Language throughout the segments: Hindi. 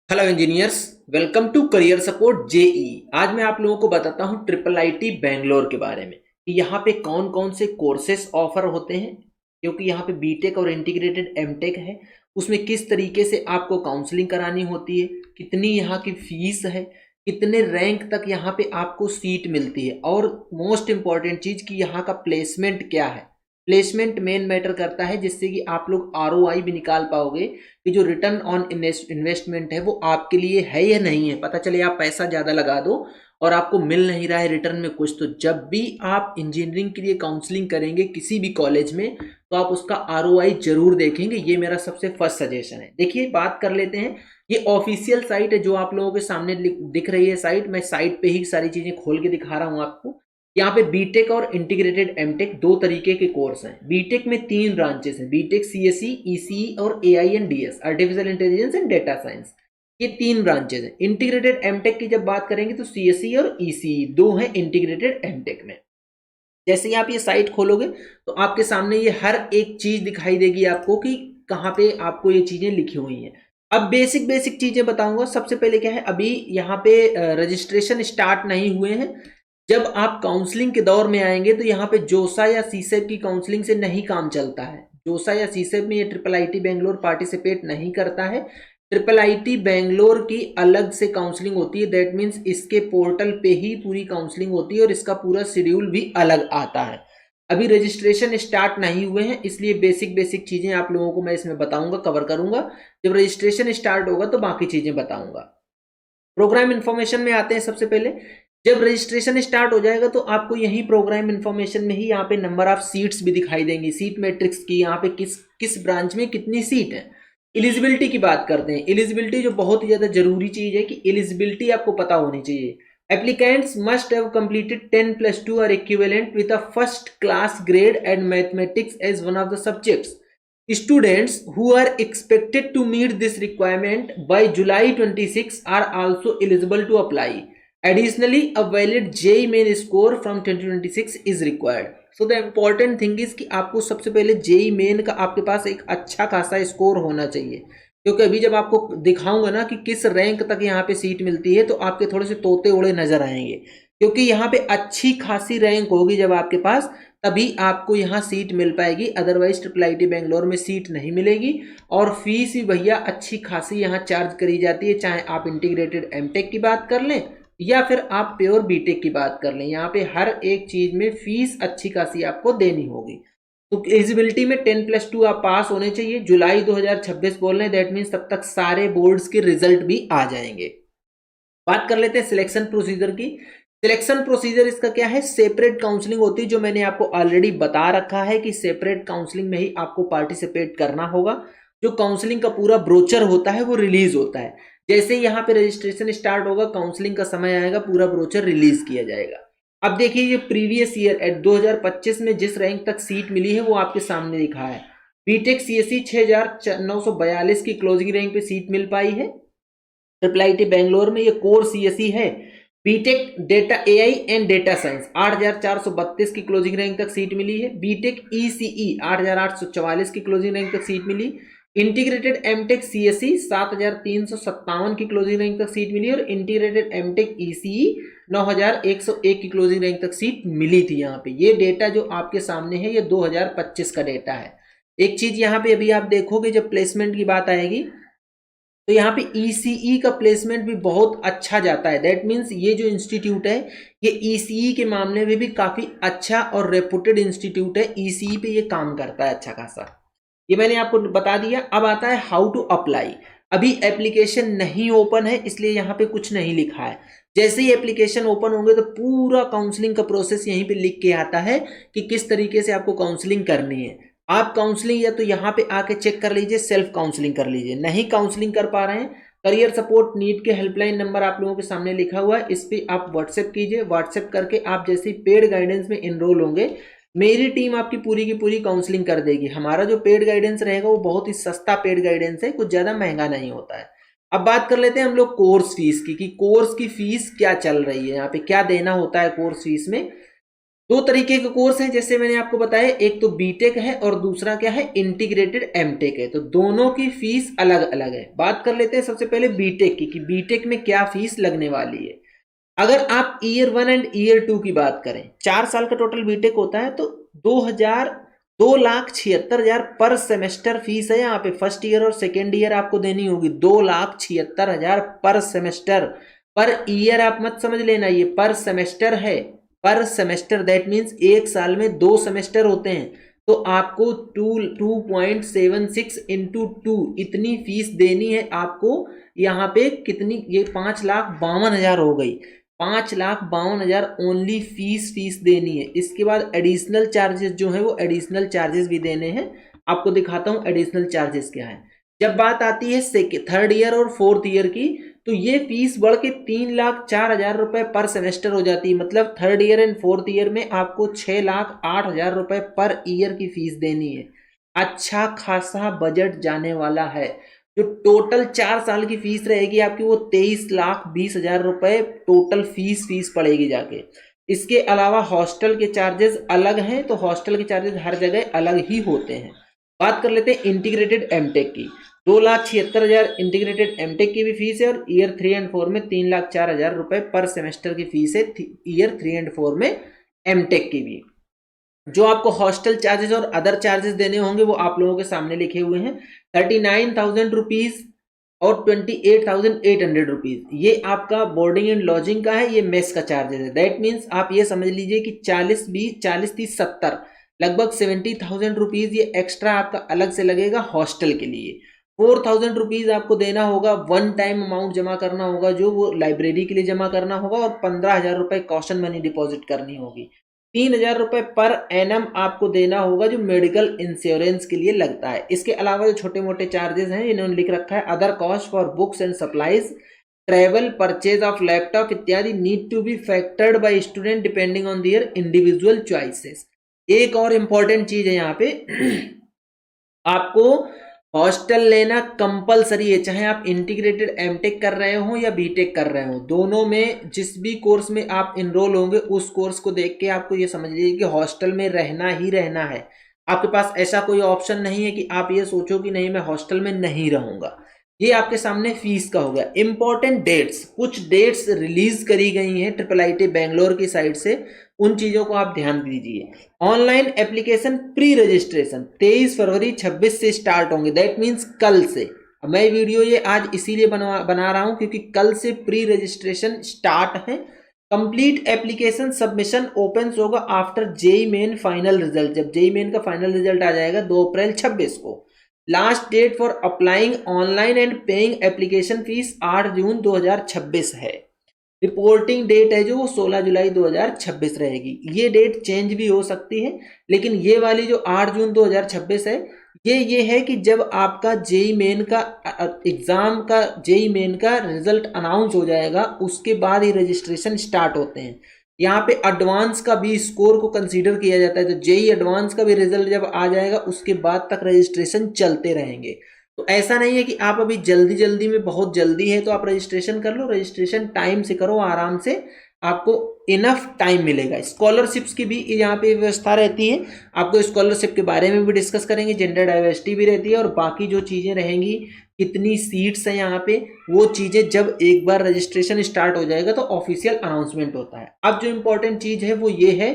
Hello engineers, welcome to career support JEE. आज मैं आप लोगों को बताता हूँ ट्रिपल आईटी बैंगलोर के बारे में कि यहाँ पे कौन कौन से कोर्सेस ऑफर होते हैं। क्योंकि यहाँ पे बीटेक और इंटीग्रेटेड एमटेक है, उसमें किस तरीके से आपको काउंसलिंग करानी होती है, कितनी यहाँ की फीस है, कितने रैंक तक यहाँ पे आपको सीट मिलती है, और मोस्ट इंपॉर्टेंट चीज़ कि यहाँ का प्लेसमेंट क्या है। प्लेसमेंट मेन मैटर करता है, जिससे कि आप लोग आरओआई भी निकाल पाओगे कि जो रिटर्न ऑन इन्वेस्टमेंट है वो आपके लिए है या नहीं है। पता चले आप पैसा ज़्यादा लगा दो और आपको मिल नहीं रहा है रिटर्न में कुछ, तो जब भी आप इंजीनियरिंग के लिए काउंसलिंग करेंगे किसी भी कॉलेज में, तो आप उसका आरओआई जरूर देखेंगे। ये मेरा सबसे फर्स्ट सजेशन है। देखिए, बात कर लेते हैं। ये ऑफिशियल साइट है जो आप लोगों के सामने दिख रही है साइट। मैं साइट पे ही सारी चीज़ें खोल के दिखा रहा हूँ आपको। यहाँ पे बीटेक और इंटीग्रेटेड एमटेक दो तरीके के कोर्स हैं। बीटेक में तीन ब्रांचेस हैं, बीटेक सीएसई, ईसीई और AI and DS, artificial intelligence and data science. ये तीन ब्रांचेस हैं। इंटीग्रेटेड एमटेक की जब बात करेंगे तो सीएसई और ईसीई दो हैं इंटीग्रेटेड एमटेक में। जैसे ही आप ये साइट खोलोगे तो आपके सामने ये हर एक चीज दिखाई देगी आपको कि कहाँ पे आपको ये चीजें लिखी हुई हैं। अब बेसिक बेसिक चीजें बताऊंगा। सबसे पहले क्या है, अभी यहाँ पे रजिस्ट्रेशन स्टार्ट नहीं हुए हैं। जब आप काउंसलिंग के दौर में आएंगे तो यहाँ पे जोसा या सीसेब की काउंसलिंग से नहीं काम चलता है। जोसा या सीसेब में ये ट्रिपल आईटी बेंगलोर पार्टिसिपेट नहीं करता है। ट्रिपल आईटी बेंगलोर की अलग से काउंसलिंग होती है। दैट मीन्स इसके पोर्टल पे ही पूरी काउंसलिंग होती है और इसका पूरा शेड्यूल भी अलग आता है। अभी रजिस्ट्रेशन स्टार्ट नहीं हुए हैं, इसलिए बेसिक बेसिक चीजें आप लोगों को मैं इसमें बताऊंगा, कवर करूंगा। जब रजिस्ट्रेशन स्टार्ट होगा तो बाकी चीजें बताऊंगा। प्रोग्राम इन्फॉर्मेशन में आते हैं। सबसे पहले जब रजिस्ट्रेशन स्टार्ट हो जाएगा तो आपको यही प्रोग्राम इन्फॉर्मेशन में ही यहाँ पे नंबर ऑफ सीट्स भी दिखाई देंगी, सीट मैट्रिक्स की, यहाँ पे किस किस ब्रांच में कितनी सीट है। एलिजिबिलिटी की बात करते हैं। एलिजिबिलिटी जो बहुत ही ज्यादा जरूरी चीज है कि एलिजिबिलिटी आपको पता होनी चाहिए। एप्लीकेंट्स मस्ट हैव कंप्लीटेड 10+2 और equivalent with a first class grade and mathematics as one of the subjects. Students who are expected to meet this requirement by July 26 are also eligible to apply. Additionally, a valid JEE main score from 2026 is required. So the important thing is कि आपको सबसे पहले JEE main का आपके पास एक अच्छा खासा स्कोर होना चाहिए। क्योंकि अभी जब आपको दिखाऊंगा ना कि किस रैंक तक यहाँ पे सीट मिलती है तो आपके थोड़े से तोते उड़े नजर आएंगे। क्योंकि यहाँ पे अच्छी खासी रैंक होगी जब आपके पास, तभी आपको यहाँ सीट मिल पाएगी। अदरवाइज ट्रिपल आईटी बेंगलोर में सीट नहीं मिलेगी। और फीस भी भैया अच्छी खासी यहाँ चार्ज करी जाती है, चाहे आप इंटीग्रेटेड एमटेक की बात कर लें या फिर आप प्योर बीटेक की बात कर लें। यहाँ पे हर एक चीज में फीस अच्छी खासी आपको देनी होगी। तो एलिजिबिलिटी में 10+2 आप पास होने चाहिए। जुलाई 2026 बोल रहे हैं, दैट मीन्स तब तक सारे बोर्ड्स के रिजल्ट भी आ जाएंगे। बात कर लेते हैं सिलेक्शन प्रोसीजर की। सिलेक्शन प्रोसीजर इसका क्या है, सेपरेट काउंसलिंग होती है, जो मैंने आपको ऑलरेडी बता रखा है कि सेपरेट काउंसलिंग में ही आपको पार्टिसिपेट करना होगा। जो काउंसलिंग का पूरा ब्रोचर होता है वो रिलीज होता है। जैसे ही यहाँ पे रजिस्ट्रेशन स्टार्ट होगा, काउंसलिंग का समय आएगा, पूरा ब्रोचर रिलीज किया जाएगा। अब देखिए, ये प्रीवियस ईयर 2025 में जिस रैंक तक सीट मिली है वो आपके सामने लिखा है। बीटेक सीएससी 6942 की क्लोजिंग रैंक पे सीट मिल पाई है। ट्रिपल आईटी बेंगलोर में ये कोर सीएसई है। BTech data AI and data science 8432 की क्लोजिंग रैंक तक सीट मिली है। बीटेक ईसीई 8844 की क्लोजिंग रैंक तक सीट मिली। इंटीग्रेटेड एमटेक सीएसई 7357 की क्लोजिंग रैंक तक सीट मिली और इंटीग्रेटेड एमटेक ईसीई 9101 की क्लोजिंग रैंक तक सीट मिली थी। यहाँ पे ये डेटा जो आपके सामने है ये 2025 का डेटा है। एक चीज यहाँ पे अभी आप देखोगे, जब प्लेसमेंट की बात आएगी तो यहाँ पे ईसीई का प्लेसमेंट भी बहुत अच्छा जाता है। दैट मीन्स ये जो इंस्टीट्यूट है ये ईसीई के मामले में भी काफी अच्छा और रेपुटेड इंस्टीट्यूट है। ईसीई पे ये काम करता है अच्छा खासा। ये मैंने आपको बता दिया। अब आता है हाउ टू अप्लाई। अभी एप्लीकेशन नहीं ओपन है, इसलिए यहाँ पे कुछ नहीं लिखा है। जैसे ही एप्लीकेशन ओपन होंगे तो पूरा काउंसलिंग का प्रोसेस यहीं पे लिख के आता है कि किस तरीके से आपको काउंसलिंग करनी है। आप काउंसलिंग या तो यहाँ पे आके चेक कर लीजिए, सेल्फ काउंसलिंग कर लीजिए। नहीं काउंसलिंग कर पा रहे हैं, करियर सपोर्ट नीट के हेल्पलाइन नंबर आप लोगों के सामने लिखा हुआ है, इस पे आप व्हाट्सएप कीजिए। व्हाट्सएप करके आप जैसे ही पेड गाइडेंस में इनरोल होंगे, मेरी टीम आपकी पूरी की पूरी काउंसलिंग कर देगी। हमारा जो पेड गाइडेंस रहेगा वो बहुत ही सस्ता पेड गाइडेंस है, कुछ ज्यादा महंगा नहीं होता है। अब बात कर लेते हैं हम लोग कोर्स फीस की, कि कोर्स की फीस क्या चल रही है, यहाँ पे क्या देना होता है कोर्स फीस में। दो तरीके के कोर्स हैं जैसे मैंने आपको बताया, एक तो बीटेक है और दूसरा क्या है, इंटीग्रेटेड एमटेक है। तो दोनों की फीस अलग अलग है। बात कर लेते हैं सबसे पहले बीटेक की, कि बीटेक में क्या फीस लगने वाली है। अगर आप ईयर 1 एंड ईयर 2 की बात करें, 4 साल का टोटल बीटेक होता है, तो 2,76,000 पर सेमेस्टर फीस है। यहाँ पे फर्स्ट ईयर और सेकेंड ईयर आपको देनी होगी 2,76,000 पर सेमेस्टर। पर ईयर आप मत समझ लेना, ये पर सेमेस्टर है, पर सेमेस्टर। दैट मीन्स एक साल में 2 सेमेस्टर होते हैं, तो आपको 2.76 इंटू 2 इतनी फीस देनी है आपको। यहाँ पे कितनी, ये 5,52,000 हो गई। 5,52,000 ओनली फीस देनी है। इसके बाद एडिशनल चार्जेस जो है, वो एडिशनल चार्जेस भी देने हैं। आपको दिखाता हूँ एडिशनल चार्जेस क्या है। जब बात आती है थर्ड ईयर और फोर्थ ईयर की, तो ये फीस बढ़ के 3,04,000 रुपए पर सेमेस्टर हो जाती है। मतलब third year and fourth year में आपको 6,08,000 रुपए पर ईयर की फीस देनी है। अच्छा खासा बजट जाने वाला है। जो टोटल 4 साल की फीस रहेगी आपकी, वो 23,20,000 रुपए टोटल फीस पड़ेगी जाके। इसके अलावा हॉस्टल के चार्जेस अलग हैं, तो हॉस्टल के चार्जेस हर जगह अलग ही होते हैं। बात कर लेते हैं इंटीग्रेटेड एमटेक की। 2,76,000 इंटीग्रेटेड एमटेक की भी फीस है, और ईयर 3 एंड 4 में 3,04,000 रुपए पर सेमेस्टर की फीस है, ईयर 3 एंड 4 में एमटेक की भी। जो आपको हॉस्टल चार्जेस और अदर चार्जेस देने होंगे वो आप लोगों के सामने लिखे हुए हैं। 39,000 रुपीज और 28,800 रुपीज, ये आपका बोर्डिंग एंड लॉजिंग का है, ये मेस का चार्जेस है। दैट मीन्स आप ये समझ लीजिए कि 40-20-40-30-70 लगभग 70,000 रुपीज ये एक्स्ट्रा आपका अलग से लगेगा हॉस्टल के लिए। 4,000 रुपीज आपको देना होगा, वन टाइम अमाउंट जमा करना होगा जो वो लाइब्रेरी के लिए जमा करना होगा, और 15,000 रुपए कॉशन मनी डिपॉजिट करनी होगी। 3,000 रुपए पर एनम आपको देना होगा जो मेडिकल इंश्योरेंस के लिए लगता है। इसके अलावा जो छोटे मोटे चार्जेस हैं इन्होंने लिख रखा है, other cost for books and supplies, travel, purchase of laptop इत्यादि need to be factored by student depending on their individual choices. एक और इंपॉर्टेंट चीज है यहाँ पे आपको हॉस्टल लेना कंपलसरी है, चाहे आप इंटीग्रेटेड एमटेक कर रहे हो या बीटेक कर रहे हो। दोनों में जिस भी कोर्स में आप इनरोल होंगे, उस कोर्स को देख के आपको ये समझ लीजिए कि हॉस्टल में रहना ही रहना है। आपके पास ऐसा कोई ऑप्शन नहीं है कि आप ये सोचो कि नहीं मैं हॉस्टल में नहीं रहूंगा। ये आपके सामने फीस का हो गया। इंपॉर्टेंट डेट्स, कुछ डेट्स रिलीज करी गई हैं IIIT बेंगलोर की साइड से, उन चीजों को आप ध्यान दीजिए। ऑनलाइन एप्लीकेशन प्री रजिस्ट्रेशन 23 फरवरी 26 से स्टार्ट होंगे। दैट मीन्स कल से। मैं वीडियो ये आज इसीलिए बना रहा हूं क्योंकि कल से प्री रजिस्ट्रेशन स्टार्ट है। कंप्लीट एप्लीकेशन सबमिशन ओपन होगा after JEE main final result. जब जेई मेन का फाइनल रिजल्ट आ जाएगा 2 अप्रैल 26 को। Last date for applying online and paying application fees 8 June 2026 है। रिपोर्टिंग डेट है जो 16 जुलाई 2026 रहेगी। ये डेट चेंज भी हो सकती है, लेकिन ये वाली जो 8 जून 2026 है, ये है कि जब आपका जेई मेन का एग्जाम का जेई मेन का रिजल्ट अनाउंस हो जाएगा, उसके बाद ही रजिस्ट्रेशन स्टार्ट होते हैं। यहाँ पे एडवांस का भी स्कोर को कंसीडर किया जाता है, तो जेई एडवांस का भी रिजल्ट जब आ जाएगा उसके बाद तक रजिस्ट्रेशन चलते रहेंगे। तो ऐसा नहीं है कि आप अभी जल्दी जल्दी में, बहुत जल्दी है तो आप रजिस्ट्रेशन कर लो। रजिस्ट्रेशन टाइम से करो, आराम से, आपको इनफ टाइम मिलेगा। स्कॉलरशिप्स की भी यहाँ पे व्यवस्था रहती है। आपको स्कॉलरशिप के बारे में भी डिस्कस करेंगे, जेंडर डाइवर्सिटी भी रहती है, और बाकी जो चीज़ें रहेंगी, कितनी सीट्स हैं यहाँ पे, वो चीज़ें जब एक बार रजिस्ट्रेशन स्टार्ट हो जाएगा तो ऑफिशियल अनाउंसमेंट होता है। अब जो इंपॉर्टेंट चीज़ है वो ये है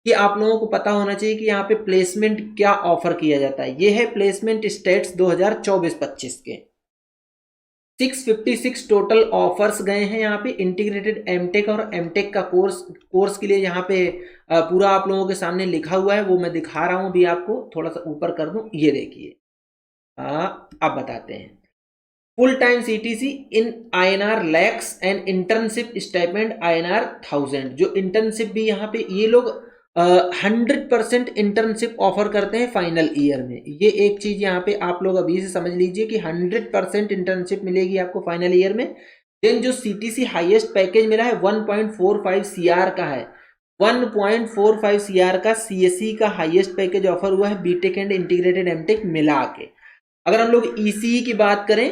कि आप लोगों को पता होना चाहिए कि यहाँ पे प्लेसमेंट क्या ऑफर किया जाता है। ये है प्लेसमेंट स्टेट्स 2024-25 के 656 टोटल ऑफर्स गए हैं यहाँ पे। इंटीग्रेटेड एमटेक और एमटेक का कोर्स के लिए यहाँ पे पूरा आप लोगों के सामने लिखा हुआ है, वो मैं दिखा रहा हूँ अभी आपको। थोड़ा सा ऊपर कर दूं, ये देखिए। अब बताते हैं। Full time CTC in INR lakhs and internship stipend INR 1000। जो इंटर्नशिप भी यहाँ पे ये लोग 100% इंटर्नशिप ऑफर करते हैं फाइनल ईयर में। ये एक चीज यहाँ पे आप लोग अभी से समझ लीजिए कि 100% इंटर्नशिप मिलेगी आपको फाइनल ईयर में। देन जो सीटीसी हाईएस्ट पैकेज मिला है 1.45 CR का है। 1.45 CR का CSE का हाईएस्ट पैकेज ऑफर हुआ है बीटेक एंड इंटीग्रेटेड एमटेक मिला के। अगर हम लोग ECE की बात करें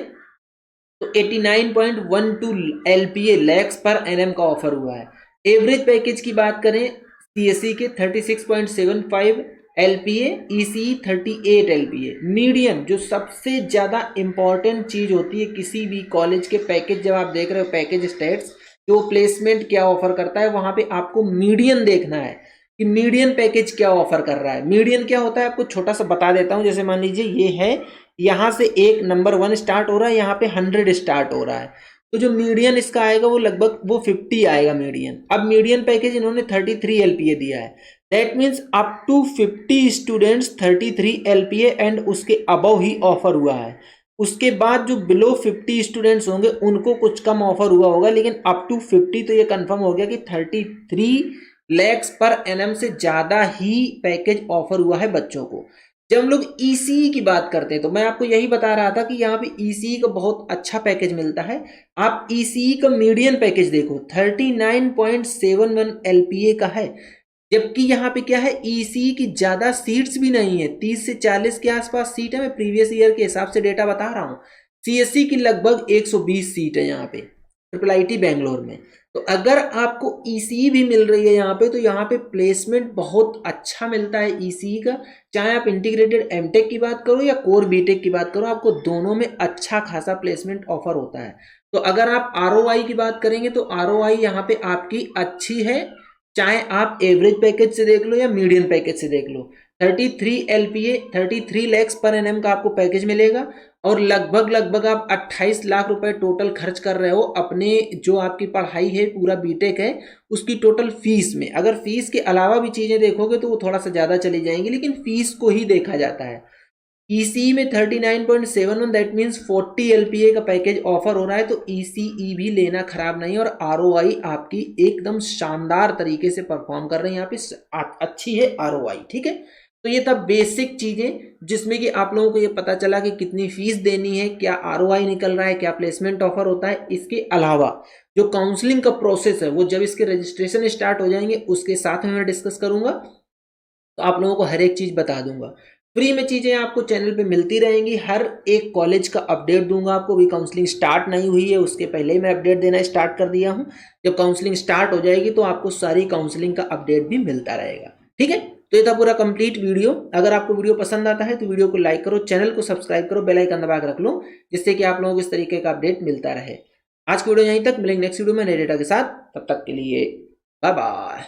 तो 89.12 LPA लैक्स पर एनएम का ऑफर हुआ है। एवरेज पैकेज की बात करें CSE के 36.75 LPA, ECE 38 LPA। मीडियम जो सबसे ज़्यादा इम्पॉर्टेंट चीज़ होती है किसी भी कॉलेज के पैकेज, जब आप देख रहे हो पैकेज स्टेट्स, जो प्लेसमेंट क्या ऑफर करता है, वहाँ पे आपको मीडियन देखना है कि मीडियन पैकेज क्या ऑफर कर रहा है। मीडियन क्या होता है आपको छोटा सा बता देता हूँ। जैसे मान लीजिए ये है, यहाँ से एक नंबर 1 स्टार्ट हो रहा है, यहाँ पे 100 स्टार्ट हो रहा है, तो जो मीडियन इसका आएगा वो लगभग वो 50 आएगा मीडियन। अब मीडियन पैकेज इन्होंने 33 LPA दिया है, that means up to 50 students 33 LPA and उसके अबव ही ऑफर हुआ है। उसके बाद जो बिलो 50 स्टूडेंट्स होंगे उनको कुछ कम ऑफर हुआ होगा, लेकिन अप टू 50 तो ये कंफर्म हो गया कि 33 lakhs पर एनएम से ज़्यादा ही पैकेज ऑफर हुआ है बच्चों को। जब हम लोग ECE की बात करते हैं तो मैं आपको यही बता रहा था कि यहाँ पे ECE का बहुत अच्छा पैकेज मिलता है। आप ECE का मीडियन पैकेज देखो 39.71 LPA का है, जबकि यहाँ पे क्या है ECE की ज़्यादा सीट्स भी नहीं है, 30 से 40 के आसपास सीट है। मैं प्रीवियस ईयर के हिसाब से डेटा बता रहा हूँ। CSE की लगभग 120 सीट है यहाँ पे IIIT बैंगलोर में। तो अगर आपको ECE भी मिल रही है यहाँ पे, तो यहाँ पे प्लेसमेंट बहुत अच्छा मिलता है ECE का। चाहे आप इंटीग्रेटेड MTech की बात करो या कोर BTech की बात करो, आपको दोनों में अच्छा खासा प्लेसमेंट ऑफर होता है। तो अगर आप ROI की बात करेंगे तो ROI यहाँ पे आपकी अच्छी है, चाहे आप एवरेज पैकेज से देख लो या मीडियम पैकेज से देख लो। 33 LPA 33 lakhs पर एनएम का आपको पैकेज मिलेगा, और लगभग आप 28 लाख रुपए टोटल खर्च कर रहे हो अपने जो आपकी पढ़ाई है, पूरा बीटेक है उसकी टोटल फीस में। अगर फीस के अलावा भी चीज़ें देखोगे तो वो थोड़ा सा ज़्यादा चली जाएंगी, लेकिन फीस को ही देखा जाता है। ECE में 39.71 दैट मीन्स 40 LPA का पैकेज ऑफर हो रहा है, तो ECE भी लेना खराब नहीं, और ROI आपकी एकदम शानदार तरीके से परफॉर्म कर रहे हैं, यहाँ पे अच्छी है ROI। ठीक है, तो ये तब बेसिक चीज़ें जिसमें कि आप लोगों को ये पता चला कि कितनी फीस देनी है, क्या ROI निकल रहा है, क्या प्लेसमेंट ऑफर होता है। इसके अलावा जो काउंसलिंग का प्रोसेस है वो जब इसके रजिस्ट्रेशन स्टार्ट हो जाएंगे उसके साथ में मैं डिस्कस करूंगा, तो आप लोगों को हर एक चीज़ बता दूंगा। फ्री में चीज़ें आपको चैनल पे मिलती रहेंगी, हर एक कॉलेज का अपडेट दूंगा आपको। भी काउंसलिंग स्टार्ट नहीं हुई है उसके पहले ही मैं अपडेट देना स्टार्ट कर दिया हूं। जब काउंसलिंग स्टार्ट हो जाएगी तो आपको सारी काउंसलिंग का अपडेट भी मिलता रहेगा। ठीक है, तो ये था पूरा कंप्लीट वीडियो। अगर आपको वीडियो पसंद आता है तो वीडियो को लाइक करो, चैनल को सब्सक्राइब करो, बेल आइकन दबा के रख लो, जिससे कि आप लोगों को इस तरीके का अपडेट मिलता रहे। आज की वीडियो यहीं तक, मिलेंगे नेक्स्ट वीडियो में नए डेटा के साथ। तब तक के लिए बाय बाय।